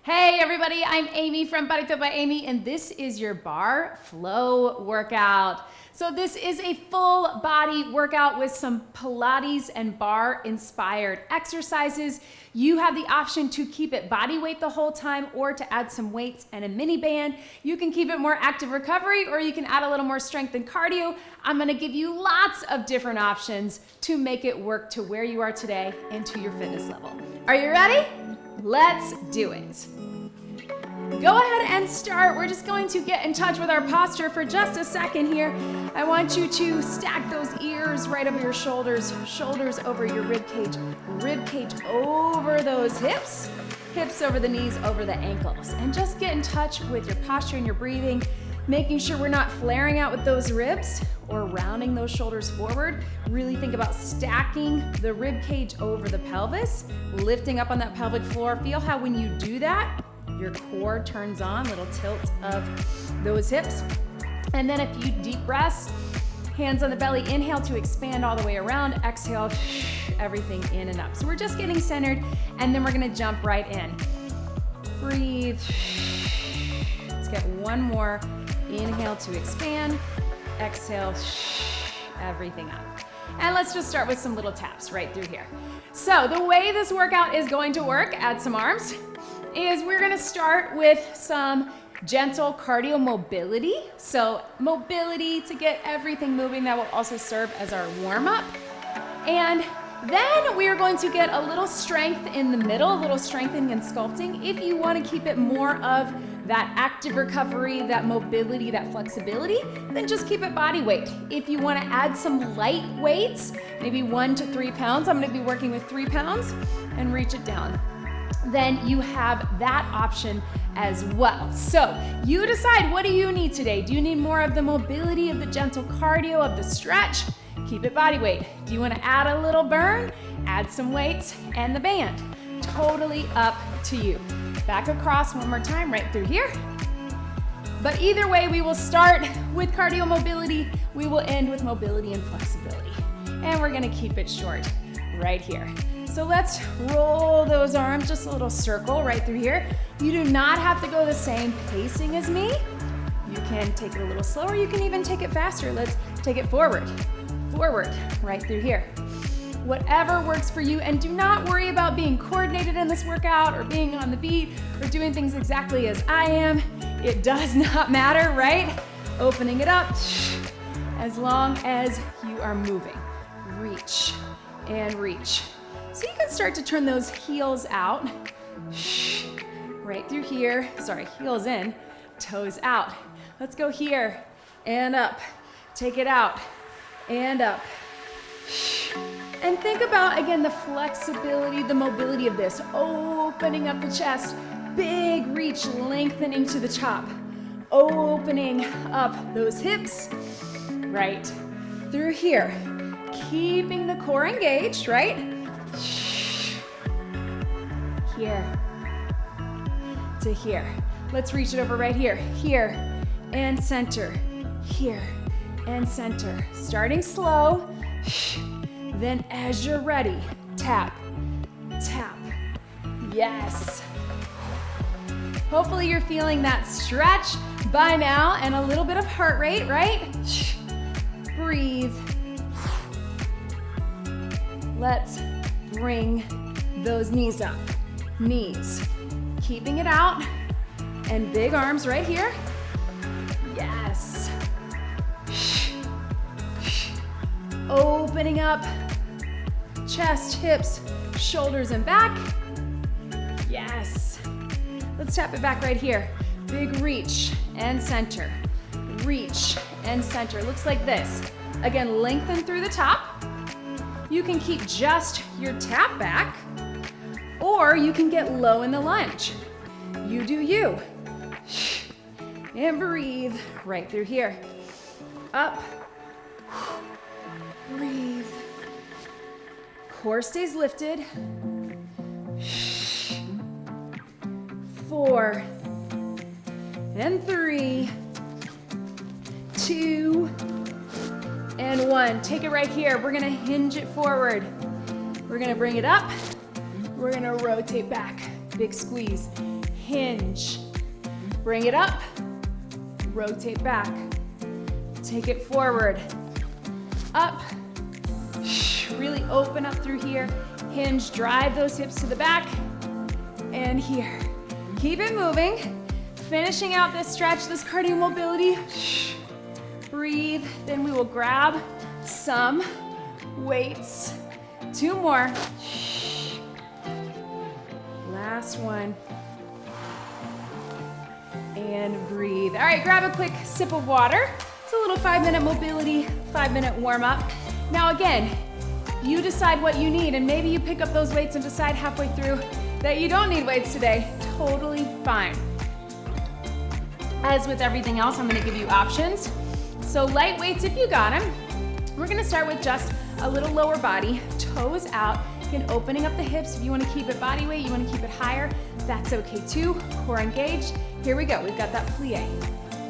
Hey everybody, I'm Amy from BodyFit by Amy, and this is your bar flow workout. So this is a full body workout with some Pilates and barre inspired exercises. You have the option to keep it body weight the whole time or to add some weights and a mini band. You can keep it more active recovery or you can add a little more strength and cardio. I'm gonna give you lots of different options to make it work to where you are today and to your fitness level. Are you ready? Let's do it. Go ahead and start. We're just going to get in touch with our posture for just a second here. I want you to stack those ears right over your shoulders, shoulders over your rib cage over those hips, hips over the knees, over the ankles. And just get in touch with your posture and your breathing, making sure we're not flaring out with those ribs or rounding those shoulders forward. Really think about stacking the rib cage over the pelvis, lifting up on that pelvic floor. Feel how when you do that, your core turns on, little tilt of those hips. And then a few deep breaths, hands on the belly, inhale to expand all the way around, exhale, everything in and up. So we're just getting centered, and then we're gonna jump right in. Breathe. Let's get one more. Inhale to expand, exhale, everything up. And let's just start with some little taps right through here. So the way this workout is going to work, add some arms, is we're gonna start with some gentle cardio mobility. So mobility to get everything moving. That will also serve as our warm-up. And then we are going to get a little strength in the middle, a little strengthening and sculpting. If you want to keep it more of that active recovery, that mobility, that flexibility, then just keep it body weight. If you want to add some light weights, maybe 1 to 3 pounds, I'm going to be working with 3 pounds, and reach it down. Then you have that option as well. So you decide, what do you need today? Do you need more of the mobility, of the gentle cardio, of the stretch? Keep it body weight. Do you want to add a little burn? Add some weights and the band. Totally up to you. Back across one more time, right through here. But either way, we will start with cardio mobility. We will end with mobility and flexibility. And we're gonna keep it short right here. So let's roll those arms, just a little circle right through here. You do not have to go the same pacing as me. You can take it a little slower. You can even take it faster. Let's take it forward, right through here. Whatever works for you, and do not worry about being coordinated in this workout or being on the beat or doing things exactly as I am. It does not matter, right? Opening it up, as long as you are moving. Reach and reach. So you can start to turn those heels out, right through here. Sorry, heels in, toes out. Let's go here and up. Take it out and up. And think about, again, the flexibility, the mobility of this. Opening up the chest, big reach, lengthening to the top. Opening up those hips, right through here. Keeping the core engaged, right? Here to here. Let's reach it over right here. Here and center. Here and center. Starting slow. Then as you're ready, tap, tap. Yes. Hopefully you're feeling that stretch by now and a little bit of heart rate, right? Breathe. Let's bring those knees up. Knees. Keeping it out. And big arms right here. Yes. Opening up. Chest, hips, shoulders, and back. Yes. Let's tap it back right here. Big reach and center. Reach and center. Looks like this. Again, lengthen through the top. You can keep just your tap back, or you can get low in the lunge. You do you. And breathe right through here. Up. Breathe. Core stays lifted. 4 and 3, 2 and 1. Take it right here. We're gonna hinge it forward. We're gonna bring it up. We're gonna rotate back. big squeeze. Hinge. Bring it up. Rotate back. Take it forward. Up. Really open up through here. Hinge, drive those hips to the back. And here. Keep it moving. Finishing out this stretch, this cardio mobility. Breathe. Then we will grab some weights. 2 more. Last one. And breathe. All right, grab a quick sip of water. It's a little 5-minute mobility, 5-minute warm up. Now again, you decide what you need, and maybe you pick up those weights and decide halfway through that you don't need weights today. Totally fine. As with everything else, I'm gonna give you options. So light weights if you got them. We're gonna start with just a little lower body, toes out, and opening up the hips. If you wanna keep it body weight, you wanna keep it higher, that's okay too. Core engaged. Here we go, we've got that plie.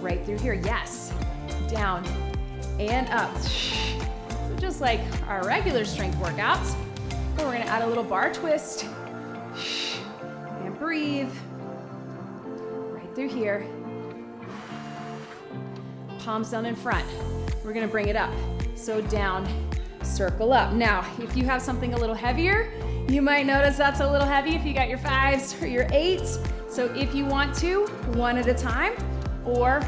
Right through here, yes. Down and up. So just like our regular strength workouts, but we're gonna add a little bar twist. And breathe. Right through here. Palms down in front. We're gonna bring it up. So down, circle up. Now, if you have something a little heavier, you might notice that's a little heavy if you got your 5s or your 8s. So if you want to, one at a time, or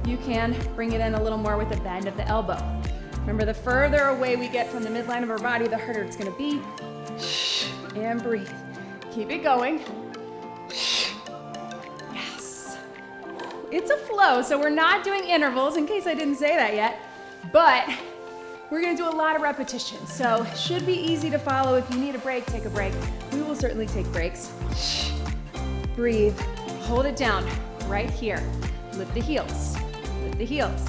you can bring it in a little more with a bend of the elbow. Remember, the further away we get from the midline of our body, the harder it's gonna be. And breathe. Keep it going. Yes. It's a flow, so we're not doing intervals, in case I didn't say that yet, but we're gonna do a lot of repetitions, so it should be easy to follow. If you need a break, take a break. We will certainly take breaks. Breathe, hold it down right here. Lift the heels, lift the heels.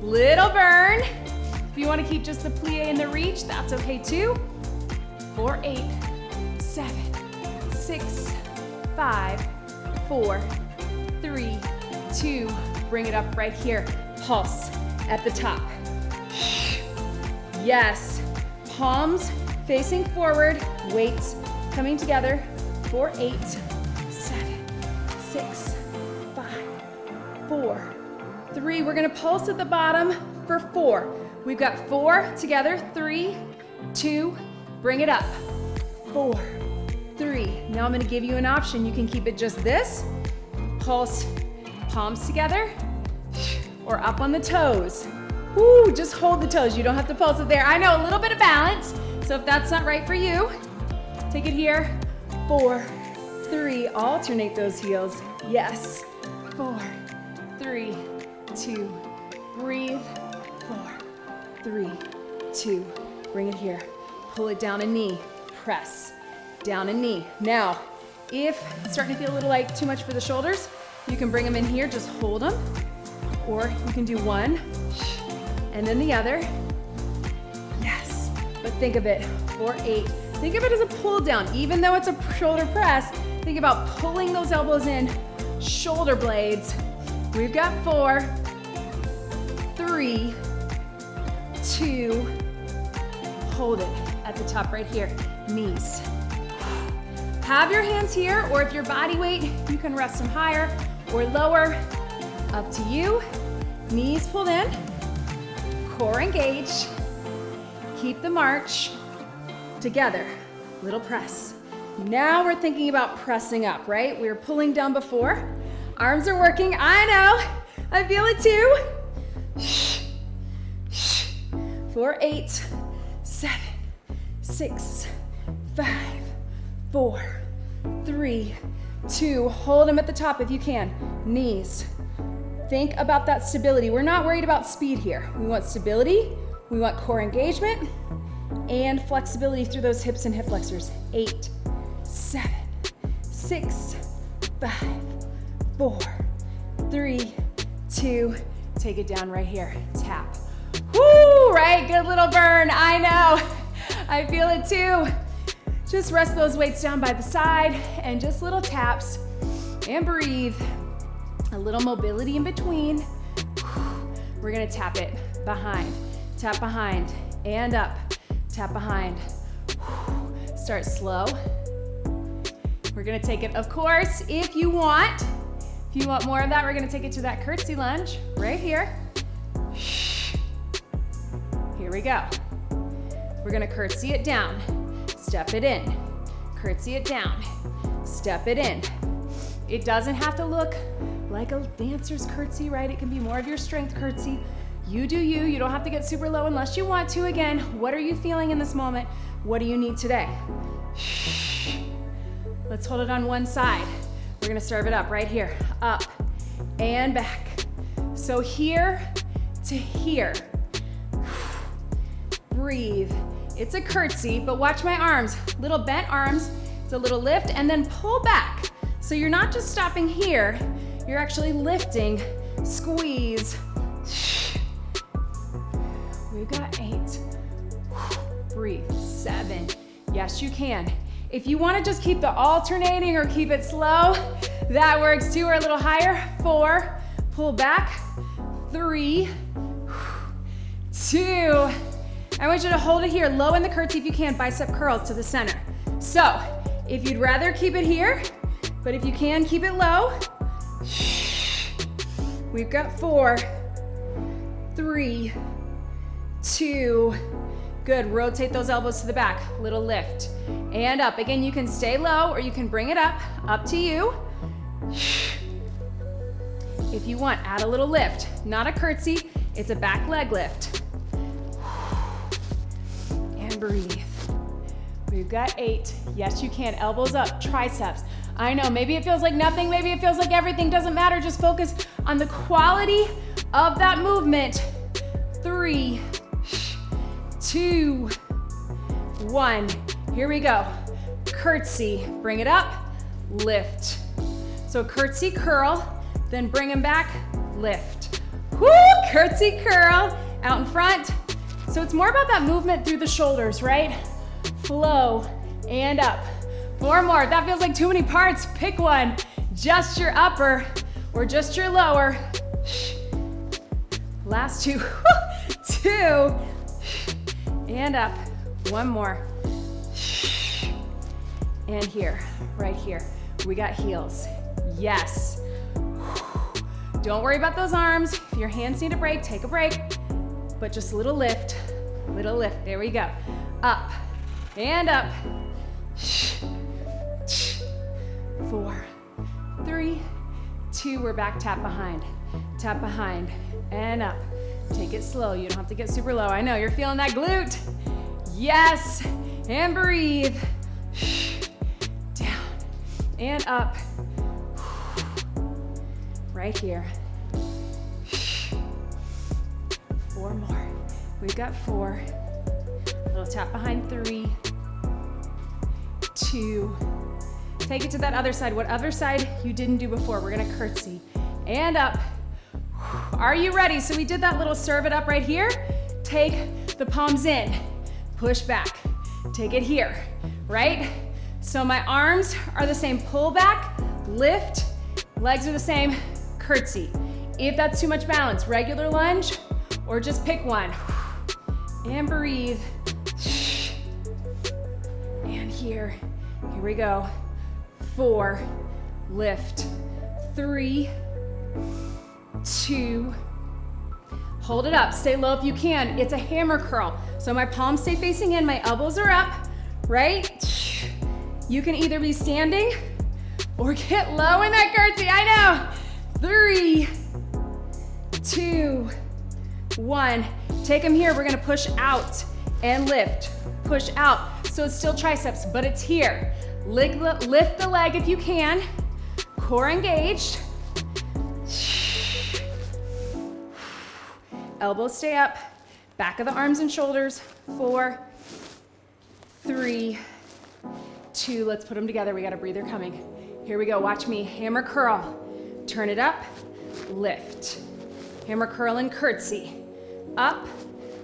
Little burn. If you wanna keep just the plie in the reach, that's okay too. 4, 8, 7, 6, 5, 4, 3, 2, bring it up right here. Pulse at the top. Yes, palms facing forward, weights coming together. 4, 8, 7, 6, 5, 4, 3. We're gonna pulse at the bottom for 4. We've got 4 together, 3, 2, bring it up. 4, 3. Now I'm gonna give you an option. You can keep it just this, pulse palms together, or up on the toes. Woo, just hold the toes. You don't have to pulse it there. I know, a little bit of balance. So if that's not right for you, take it here. 4, 3, alternate those heels. Yes. 4, 3, 2, breathe. 4, 3, 2, bring it here. Pull it down a knee, press, down a knee. Now, if it's starting to feel a little like too much for the shoulders, you can bring them in here, just hold them. Or you can do one, and then the other. Yes, but think of it, 4, 8. Think of it as a pull down. Even though it's a shoulder press, think about pulling those elbows in, shoulder blades. We've got 4, 3, 2, hold it at the top right here, knees. Have your hands here, or if your body weight, you can rest them higher or lower, up to you. Knees pulled in, core engaged. Keep the march together, little press. Now we're thinking about pressing up, right? We were pulling down before. Arms are working, I know, I feel it too. 4, 8, 7, 6, 5, 4, 3, 2, hold them at the top if you can. Knees. Think about that stability. We're not worried about speed here. We want stability, we want core engagement, and flexibility through those hips and hip flexors. 8, 7, 6, 5, 4, 3, 2, take it down right here, tap. Woo, right, good little burn, I know, I feel it too. Just rest those weights down by the side and just little taps and breathe. A little mobility in between. We're gonna tap it behind, tap behind, and up, tap behind. Start slow We're gonna take it, of course, if you want more of that, we're gonna take it to that curtsy lunge right here. Here we go. We're gonna curtsy it down, step it in, curtsy it down, step it in. It doesn't have to look like a dancer's curtsy, right? It can be more of your strength curtsy. You do you. You don't have to get super low unless you want to. Again, what are you feeling in this moment? What do you need today? Let's hold it on one side. We're gonna serve it up right here. Up and back. So here to here. Breathe. It's a curtsy, but watch my arms. Little bent arms. It's a little lift and then pull back. So you're not just stopping here, you're actually lifting. Squeeze. We've got 8. Breathe. 7. Yes, you can. If you want to just keep the alternating or keep it slow, that works too, or a little higher. 4. Pull back. 3. 2. I want you to hold it here, low in the curtsy if you can, bicep curls to the center. So, if you'd rather keep it here, but if you can, keep it low. We've got 4, 3, 2, good. Rotate those elbows to the back, little lift. And up. Again, you can stay low or you can bring it up to you. If you want, add a little lift. Not a curtsy, it's a back leg lift. And breathe. We've got 8. Yes, you can. Elbows up, triceps. I know, maybe it feels like nothing, maybe it feels like everything, doesn't matter. Just focus on the quality of that movement. 3, 2, 1. Here we go. Curtsy, bring it up, lift. So curtsy, curl, then bring them back, lift. Woo, curtsy, curl, out in front. So it's more about that movement through the shoulders, right? Flow and up. 4 more. If that feels like too many parts, pick one. Just your upper or just your lower. Last 2. 2. And up. 1 more. And here, right here. We got heels. Yes. Don't worry about those arms. If your hands need a break, take a break. But just a little lift. Little lift. There we go. Up and up. 4, 3, 2, we're back, tap behind, and up. Take it slow, you don't have to get super low. I know, you're feeling that glute. Yes, and breathe. Down, and up. Right here. 4 more. We've got 4. Little tap behind, 3, 2, take it to that other side. What other side you didn't do before? We're gonna curtsy and up. Are you ready? So we did that little serve it up right here. Take the palms in, push back. Take it here, right? So my arms are the same, pull back, lift, legs are the same, curtsy. If that's too much balance, regular lunge or just pick one. And breathe. And here we go. 4, lift, 3, 2, hold it up, stay low if you can. It's a hammer curl. So my palms stay facing in, my elbows are up, right? You can either be standing or get low in that curtsy, I know. 3, 2, 1. Take them here, we're gonna push out and lift, push out. So it's still triceps, but it's here. Lift the leg if you can. Core engaged. Elbows stay up. Back of the arms and shoulders. 4, 3, 2. Let's put them together. We got a breather coming. Here we go. Watch me. Hammer curl. Turn it up. Lift. Hammer curl and curtsy. Up.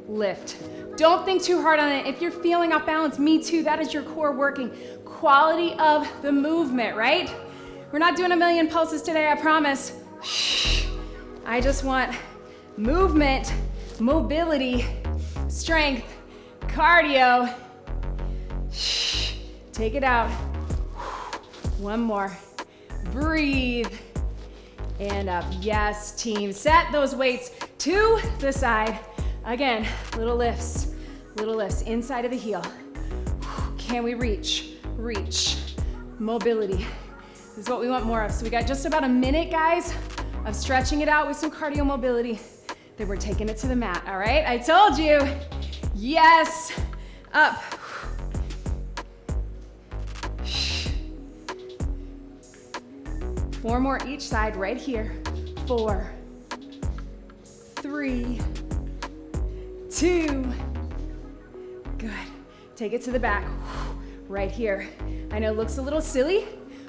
Lift. Don't think too hard on it. If you're feeling off balance, me too. That is your core working. Quality of the movement, right? We're not doing a million pulses today, I promise. I just want movement, mobility, strength, cardio. Take it out. One more. Breathe. And up. Yes, team. Set those weights to the side. Again, little lifts inside of the heel. Can we reach? Reach. Mobility. This is what we want more of. So we got just about a minute, guys, of stretching it out with some cardio mobility. Then we're taking it to the mat, all right? I told you. Yes. Up. 4 more each side right here. 4, 3, 2. Good. Take it to the back. Right here. I know it looks a little silly,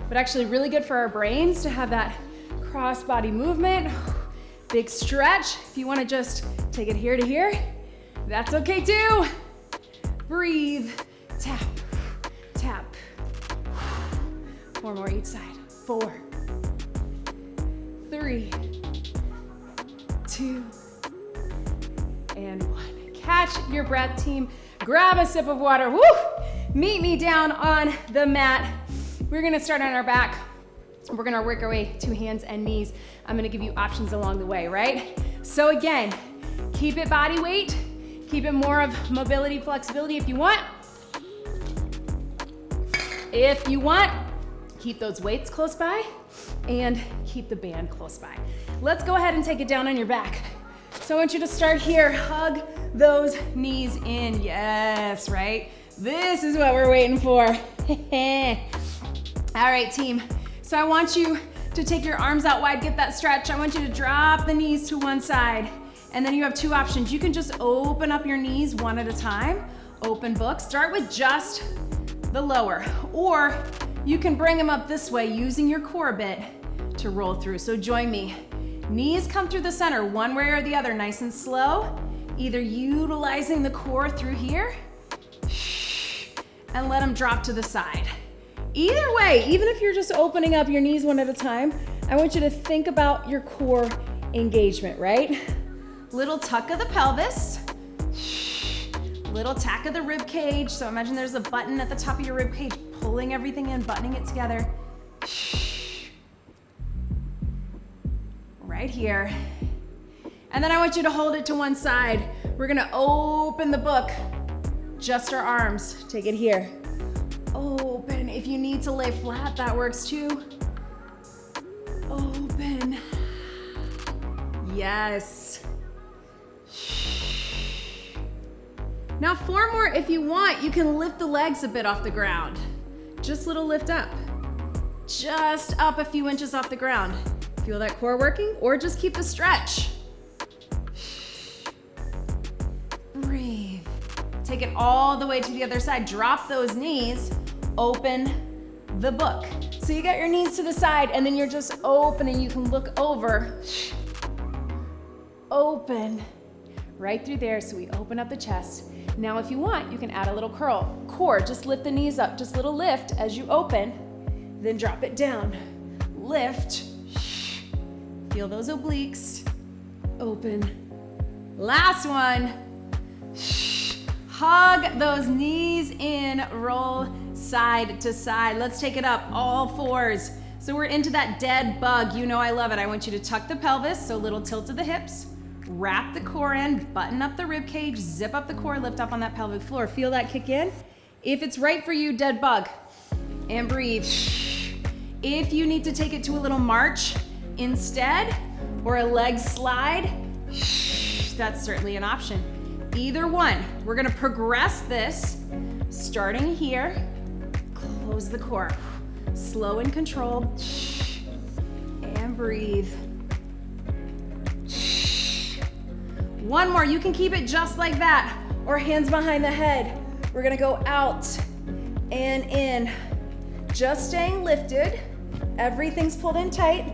but actually really good for our brains to have that cross body movement. Big stretch. If you want to just take it here to here, that's okay too. Breathe. Tap. Tap. 4 more each side. 4, 3, 2, and 1. Catch your breath, team. Grab a sip of water. Woo! Meet me down on the mat. We're gonna start on our back. We're gonna work our way to hands and knees. I'm gonna give you options along the way, right? So again, keep it body weight. Keep it more of mobility, flexibility if you want. If you want, keep those weights close by and keep the band close by. Let's go ahead and take it down on your back. So I want you to start here. Hug those knees in. Yes, right? This is what we're waiting for. All right, team. So I want you to take your arms out wide, get that stretch. I want you to drop the knees to one side. And then you have 2 options. You can just open up your knees one at a time. Open book. Start with just the lower. Or you can bring them up this way using your core a bit to roll through. So join me. Knees come through the center one way or the other, nice and slow. Either utilizing the core through here and let them drop to the side. Either way, even if you're just opening up your knees one at a time, I want you to think about your core engagement, right? Little tuck of the pelvis, little tack of the rib cage. So imagine there's a button at the top of your rib cage, pulling everything in, buttoning it together. Right here. And then I want you to hold it to one side. We're gonna open the book, just our arms. Take it here. Open. If you need to lay flat, that works too. Open. Yes. Now 4 more if you want. You can lift the legs a bit off the ground. Just little lift up. Just up a few inches off the ground. Feel that core working? Or just keep the stretch. Breathe. Take it all the way to the other side. Drop those knees. Open the book. So you got your knees to the side and then you're just opening. You can look over. Open. Right through there. So we open up the chest. Now if you want, you can add a little curl. Core, just lift the knees up. Just a little lift as you open. Then drop it down. Lift. Feel those obliques. Open. Last one. Hug those knees in. Roll side to side. Let's take it up, all 4s. So we're into that dead bug. You know I love it. I want you to tuck the pelvis, so little tilt of the hips. Wrap the core in, button up the rib cage, zip up the core, lift up on that pelvic floor. Feel that kick in. If it's right for you, dead bug. And breathe. If you need to take it to a little march instead, or a leg slide, that's certainly an option. Either one. We're gonna progress this, starting here, close the core. Slow and controlled, and breathe. 1 more, you can keep it just like that, or hands behind the head. We're gonna go out and in. Just staying lifted. Everything's pulled in tight.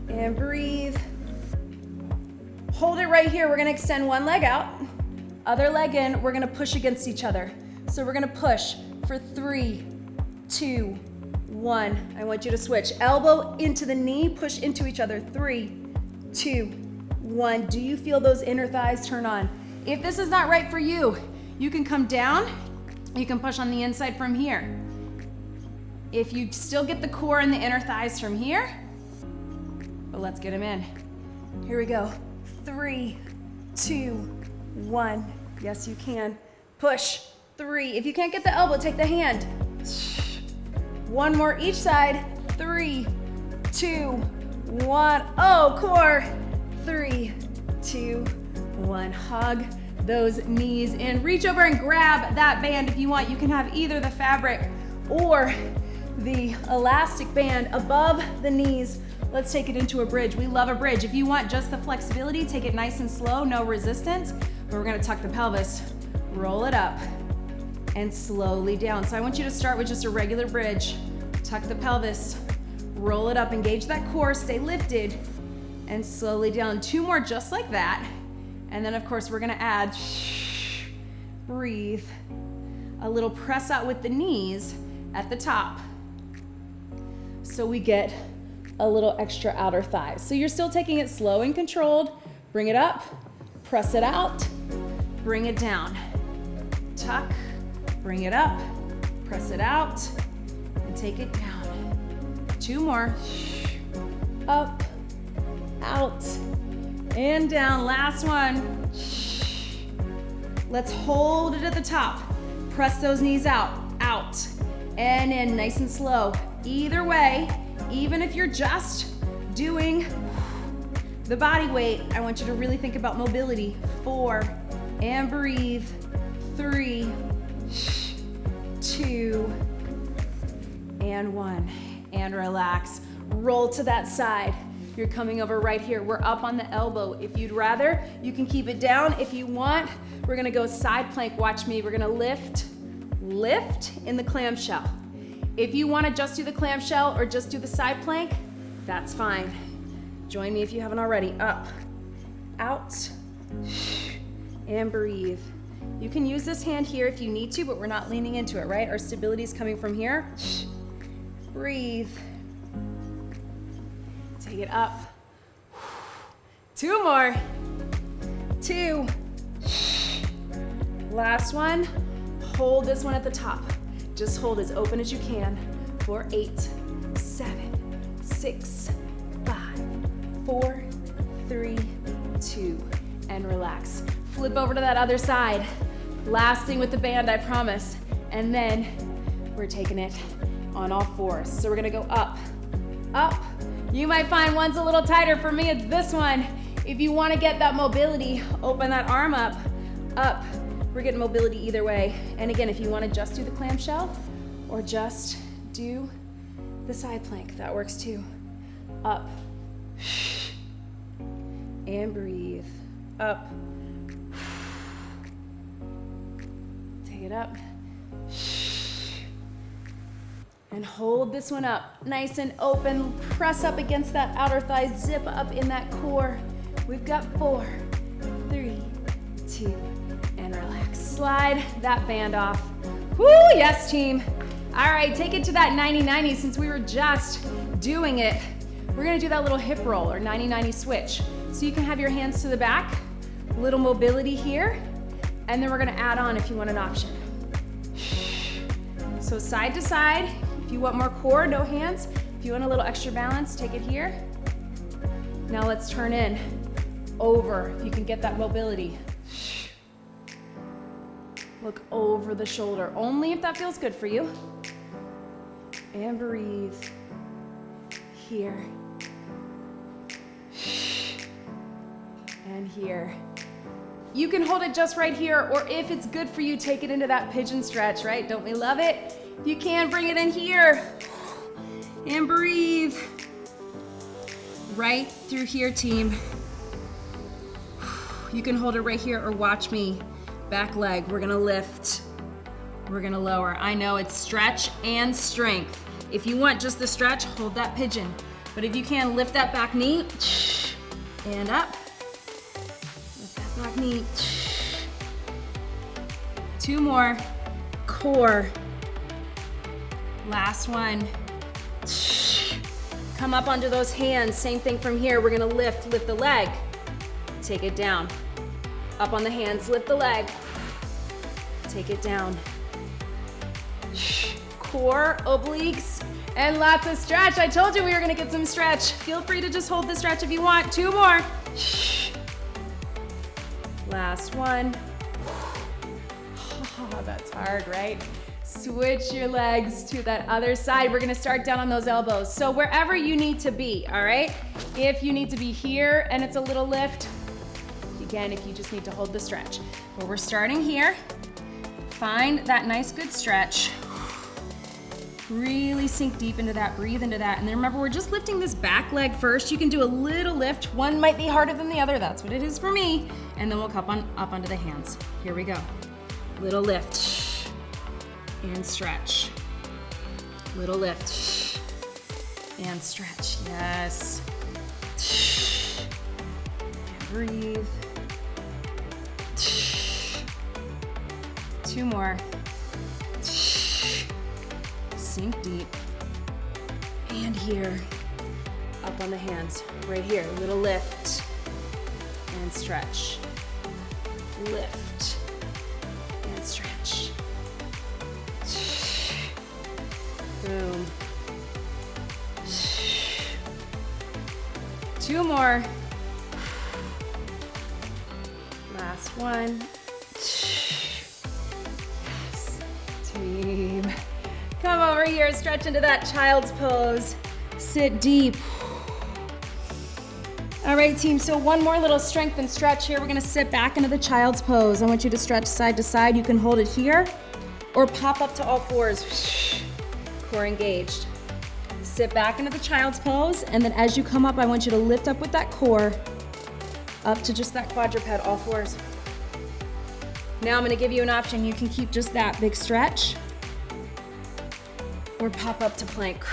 And breathe. Hold it right here. We're gonna extend one leg out, other leg in. We're gonna push against each other. So we're gonna push for 3, 2, 1. I want you to switch. Elbow into the knee, push into each other. 3, 2, 1. Do you feel those inner thighs turn on? If this is not right for you, you can come down. You can push on the inside from here. if you still get the core and the inner thighs from here, but let's get them in. Here we go. 3, 2, 1. Yes, you can. Push. 3. If you can't get the elbow, take the hand. 1 more each side. 3, 2, 1. Oh, core. 3, 2, 1. Hug those knees in. Reach over and grab that band if you want. You can have either the fabric or the elastic band above the knees. Let's take it into a bridge. We love a bridge. If you want just the flexibility, take it nice and slow, no resistance. But we're gonna tuck the pelvis, roll it up, and slowly down. So I want you to start with just a regular bridge. Tuck the pelvis, roll it up, engage that core, stay lifted, and slowly down. 2 more just like that. And then of course we're gonna add, breathe, a little press out with the knees at the top. So we get a little extra outer thighs. So you're still taking it slow and controlled. Bring it up, press it out, bring it down. Tuck, bring it up, press it out, and take it down. 2 more. Up, out, and down. Last one. Let's hold it at the top. Press those knees out, and in, nice and slow. Either way, even if you're just doing the body weight, I want you to really think about mobility. 4, and breathe. 3, 2, and 1, and relax. Roll to that side. You're coming over right here. We're up on the elbow. If you'd rather, you can keep it down. If you want, we're gonna go side plank. Watch me. We're gonna lift in the clamshell. If you wanna just do the clamshell or just do the side plank, that's fine. Join me if you haven't already. Up, out, and breathe. You can use this hand here if you need to, but we're not leaning into it, right? Our stability is coming from here. Breathe. Take it up. 2 more. 2. Last one. Hold this one at the top. Just hold as open as you can for 8, 7, 6, 5, 4, 3, 2, and relax. Flip over to that other side. Last thing with the band, I promise. And then we're taking it on all 4s. So we're gonna go up, up. You might find one's a little tighter. For me, it's this one. If you wanna get that mobility, open that arm up, up. We're getting mobility either way. And again, if you wanna just do the clamshell or just do the side plank, that works too. Up, and breathe. Up, take it up, and hold this one up. Nice and open, press up against that outer thigh, zip up in that core. We've got 4, 3, 2, and relax. Slide that band off. Woo, yes team. All right, take it to that 90-90 since we were just doing it. We're gonna do that little hip roll or 90-90 switch. So you can have your hands to the back, little mobility here, and then we're gonna add on if you want an option. So side to side. If you want more core, no hands. If you want a little extra balance, take it here. Now let's turn in, over, if you can get that mobility. Look over the shoulder, only if that feels good for you. And breathe, here. And here. You can hold it just right here, or if it's good for you, take it into that pigeon stretch, right? Don't we love it? You can bring it in here. And breathe. Right through here, team. You can hold it right here or watch me. Back leg, we're gonna lift. We're gonna lower. I know it's stretch and strength. If you want just the stretch, hold that pigeon. But if you can, lift that back knee and up. Lift that back knee. 2 more. Core. Last one. Come up onto those hands. Same thing from here. We're gonna lift the leg. Take it down. Up on the hands, lift the leg. Take it down. Core, obliques, And lots of stretch. I told you we were gonna get some stretch. Feel free to just hold the stretch if you want. 2 more. Last one. Oh, that's hard, right? Switch your legs to that other side. We're gonna start down on those elbows. So wherever you need to be, all right? If you need to be here and it's a little lift, again, if you just need to hold the stretch. But we're starting here. Find that nice good stretch. Really sink deep into that, breathe into that. And then remember, we're just lifting this back leg first. You can do a little lift. One might be harder than the other. That's what it is for me. And then we'll come up onto the hands. Here we go. Little lift and stretch. Little lift and stretch. Yes. And breathe. 2 more. Sink deep. And here, up on the hands. Right here, little lift and stretch. Lift and stretch. Boom. 2 more. Last one. Yes, team. Come over here, stretch into that child's pose. Sit deep. All right, team, so one more little strength and stretch here. We're gonna sit back into the child's pose. I want you to stretch side to side. You can hold it here or pop up to all fours. Core engaged. Sit back into the child's pose, and then as you come up, I want you to lift up with that core, up to just that quadruped, all fours. Now I'm gonna give you an option. You can keep just that big stretch, or pop up to plank.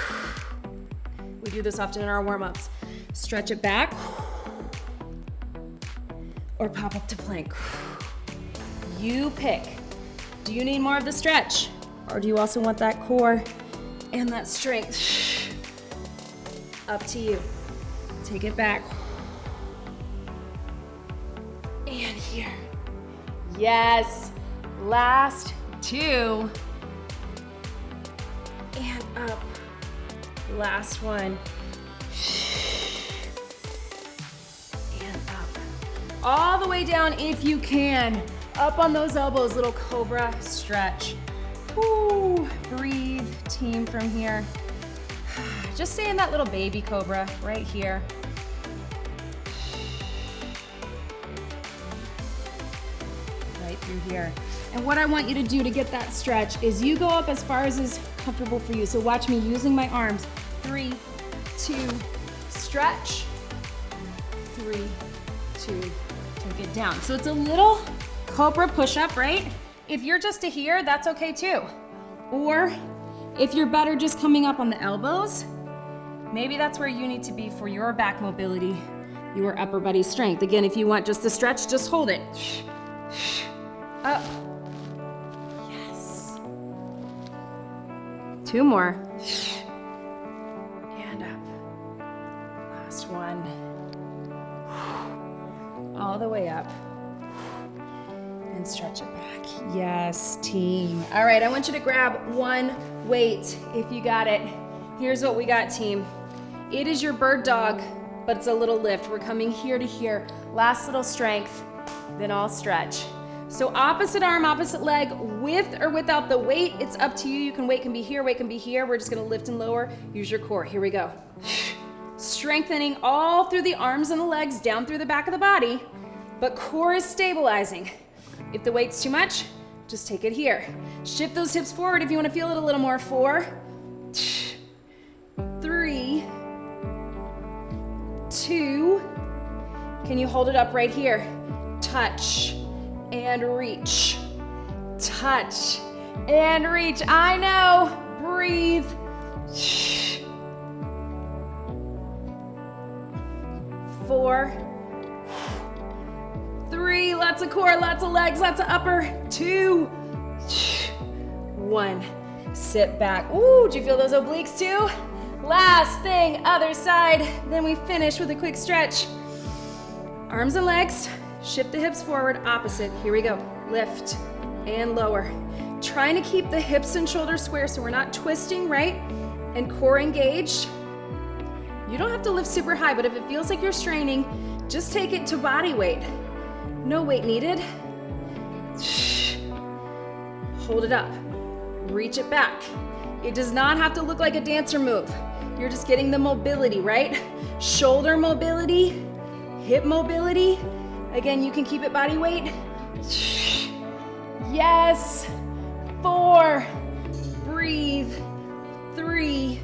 We do this often in our warm-ups. Stretch it back, or pop up to plank. You pick. Do you need more of the stretch, or do you also want that core and that strength? Up to you. Take it back. And here. Yes. Last 2. And up. Last one. And up. All the way down if you can. Up on those elbows, little cobra stretch. Woo. Breathe, team, from here. Just stay in that little baby cobra right here. Right through here. And what I want you to do to get that stretch is you go up as far as is comfortable for you. So watch me using my arms. 3, 2, stretch. 3, 2, take it down. So it's a little cobra push-up, right? If you're just to here, that's okay too. Or if you're better just coming up on the elbows, maybe that's where you need to be for your back mobility, your upper body strength. Again, if you want just the stretch, just hold it. Up. Yes. 2 more. And up. Last one. All the way up. And stretch it back. Yes, team. All right, I want you to grab one weight if you got it. Here's what we got, team. It is your bird dog, but it's a little lift. We're coming here to here. Last little strength, then all stretch. So opposite arm, opposite leg, with or without the weight, it's up to you. Weight can be here, weight can be here. We're just gonna lift and lower. Use your core. Here we go. Strengthening all through the arms and the legs, down through the back of the body, but core is stabilizing. If the weight's too much, just take it here. Shift those hips forward if you wanna feel it a little more. 4, 3, 2. Can you hold it up right here? Touch and reach. Touch and reach. I know. Breathe. 4, 3. Lots of core, lots of legs, lots of upper. 2, 1. Sit back. Ooh, do you feel those obliques too? Last thing, other side. Then we finish with a quick stretch. Arms and legs, shift the hips forward, opposite. Here we go. Lift and lower. Trying to keep the hips and shoulders square so we're not twisting, right? and core engaged. You don't have to lift super high, but if it feels like you're straining, just take it to body weight. No weight needed. Hold it up. Reach it back. It does not have to look like a dancer move. You're just getting the mobility, right? Shoulder mobility, hip mobility. Again, you can keep it body weight. Yes. 4. Breathe. 3.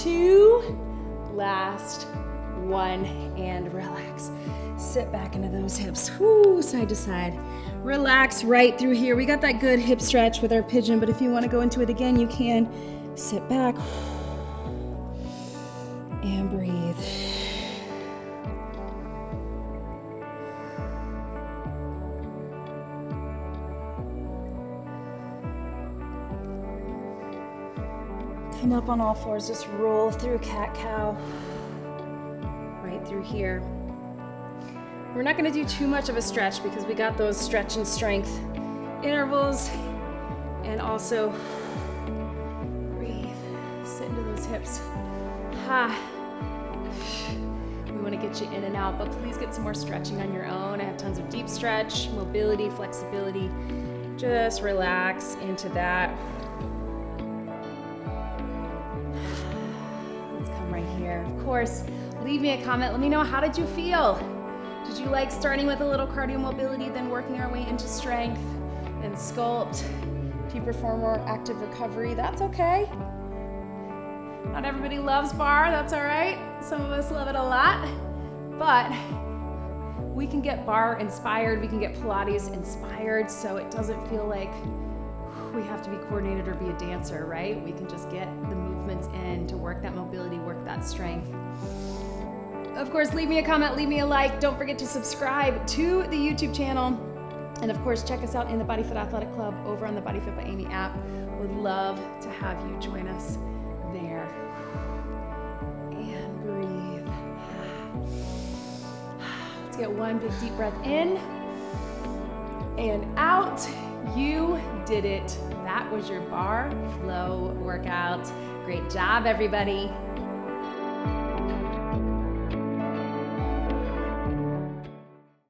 2. Last 1, and relax. Sit back into those hips. Whoo, side to side. Relax right through here. We got that good hip stretch with our pigeon, but if you want to go into it again, you can. Sit back and breathe. Come up on all fours, just roll through cat-cow, right through here. We're not gonna do too much of a stretch because we got those stretch and strength intervals, and also breathe, sit into those hips. We wanna get you in and out, but please get some more stretching on your own. I have tons of deep stretch, mobility, flexibility. Just relax into that. Of course, leave me a comment. Let me know, how did you feel? Did you like starting with a little cardio mobility, then working our way into strength and sculpt? Do you prefer more active recovery? That's okay. Not everybody loves bar, that's all right. Some of us love it a lot, but we can get bar inspired, we can get Pilates inspired, so it doesn't feel like we have to be coordinated or be a dancer, right? We can just get the movements in to work that mobility, work that strength. Of course, leave me a comment, leave me a like. Don't forget to subscribe to the YouTube channel. And of course, check us out in the BodyFit Athletic Club over on the BodyFit by Amy app. Would love to have you join us there. And breathe. Let's get one big deep breath in and out. You did it. That was your bar flow workout. Great job, everybody.